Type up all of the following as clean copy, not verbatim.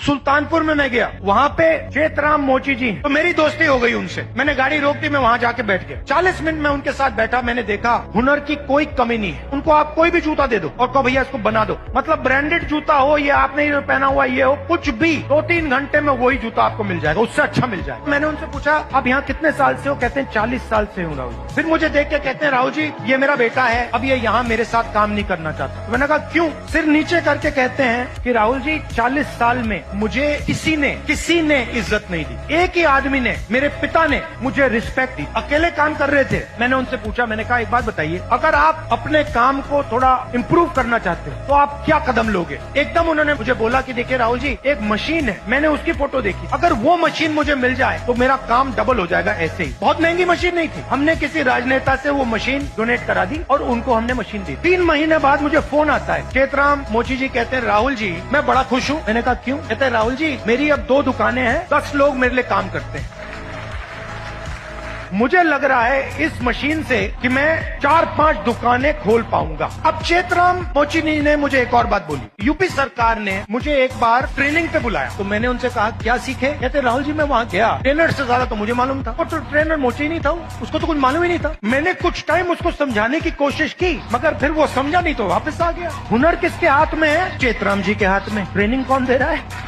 सुल्तानपुर में मैं गया, वहाँ पे चेतराम मोची जी, तो मेरी दोस्ती हो गई उनसे। मैंने गाड़ी रोक दी, मैं वहाँ जाके बैठ गया। 40 मिनट में उनके साथ बैठा, मैंने देखा हुनर की कोई कमी नहीं है। उनको आप कोई भी जूता दे दो और कहो भैया इसको बना दो, मतलब ब्रांडेड जूता हो, ये आपने पहना हुआ ये हो, कुछ भी 2-3 घंटे में वही जूता आपको मिल जाएगा, उससे अच्छा मिल जाएगा। मैंने उनसे पूछा आप यहाँ कितने साल से हो? कहते हैं 40 साल से हूँ राहुल जी। फिर मुझे देख के कहते हैं राहुल जी ये मेरा बेटा है, अब ये यहाँ मेरे साथ काम नहीं करना चाहता। तो मैंने कहा क्यों? सिर नीचे करके कहते हैं कि राहुल जी 40 साल में मुझे किसी ने इज्जत नहीं दी, एक ही आदमी ने, मेरे पिता ने मुझे रिस्पेक्ट दी। अकेले काम कर रहे थे। मैंने उनसे पूछा, मैंने कहा एक बात बताइए, अगर आप अपने काम को थोड़ा इम्प्रूव करना चाहते हो तो आप क्या कदम लोगे? एकदम उन्होंने मुझे बोला कि देखिए राहुल जी एक मशीन है, मैंने उसकी फोटो देखी, अगर वो मशीन मुझे मिल जाए तो मेरा काम डबल हो जाएगा। ऐसे ही बहुत महंगी मशीन नहीं थी, हमने किसी राजनेता से वो मशीन डोनेट करा दी और उनको हमने मशीन दी। 3 महीने बाद मुझे फोन आता है, चेतराम मोची जी कहते हैं राहुल जी मैं बड़ा खुश हूँ। मैंने कहा क्यों? कहते हैं राहुल जी मेरी अब 2 दुकानें हैं, 10 लोग मेरे लिए काम करते हैं। मुझे लग रहा है इस मशीन से कि मैं 4-5 दुकानें खोल पाऊंगा। अब चेतराम मोची जी ने मुझे एक और बात बोली, यूपी सरकार ने मुझे एक बार ट्रेनिंग पे बुलाया, तो मैंने उनसे कहा क्या सीखे? कहते राहुल जी मैं वहाँ गया, ट्रेनर से ज्यादा तो मुझे मालूम था, और तो ट्रेनर मोची नहीं था, उसको तो कुछ मालूम ही नहीं था। मैंने कुछ टाइम उसको समझाने की कोशिश की, मगर फिर वो समझा नहीं तो वापस आ गया। हुनर किसके हाथ में है? चेतराम जी के हाथ में। ट्रेनिंग कौन दे रहा है?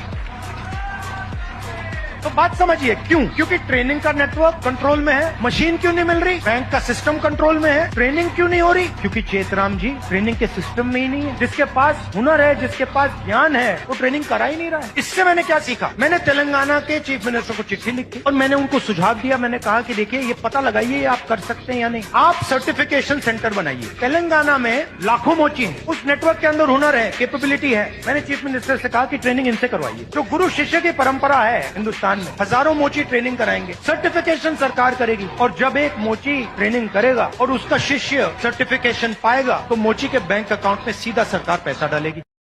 तो बात समझिए क्यों? क्योंकि ट्रेनिंग का नेटवर्क कंट्रोल में है। मशीन क्यों नहीं मिल रही? बैंक का सिस्टम कंट्रोल में है। ट्रेनिंग क्यों नहीं हो रही? क्योंकि चेतराम जी ट्रेनिंग के सिस्टम में ही नहीं है। जिसके पास हुनर है, जिसके पास ज्ञान है, वो ट्रेनिंग करा ही नहीं रहा है। इससे मैंने क्या सीखा? मैंने तेलंगाना के चीफ मिनिस्टर को चिट्ठी लिखी और मैंने उनको सुझाव दिया। मैंने कहा कि देखिए ये पता लगाइए आप कर सकते हैं या नहीं, आप सर्टिफिकेशन सेंटर बनाइए। तेलंगाना में लाखों मोची है, उस नेटवर्क के अंदर हुनर है, कैपेबिलिटी है। मैंने चीफ मिनिस्टर से कहा कि ट्रेनिंग इनसे करवाइए। जो गुरु शिष्य की परंपरा है हिंदुस्तान में, हजारों मोची ट्रेनिंग कराएंगे, सर्टिफिकेशन सरकार करेगी, और जब एक मोची ट्रेनिंग करेगा और उसका शिष्य सर्टिफिकेशन पाएगा तो मोची के बैंक अकाउंट में सीधा सरकार पैसा डालेगी।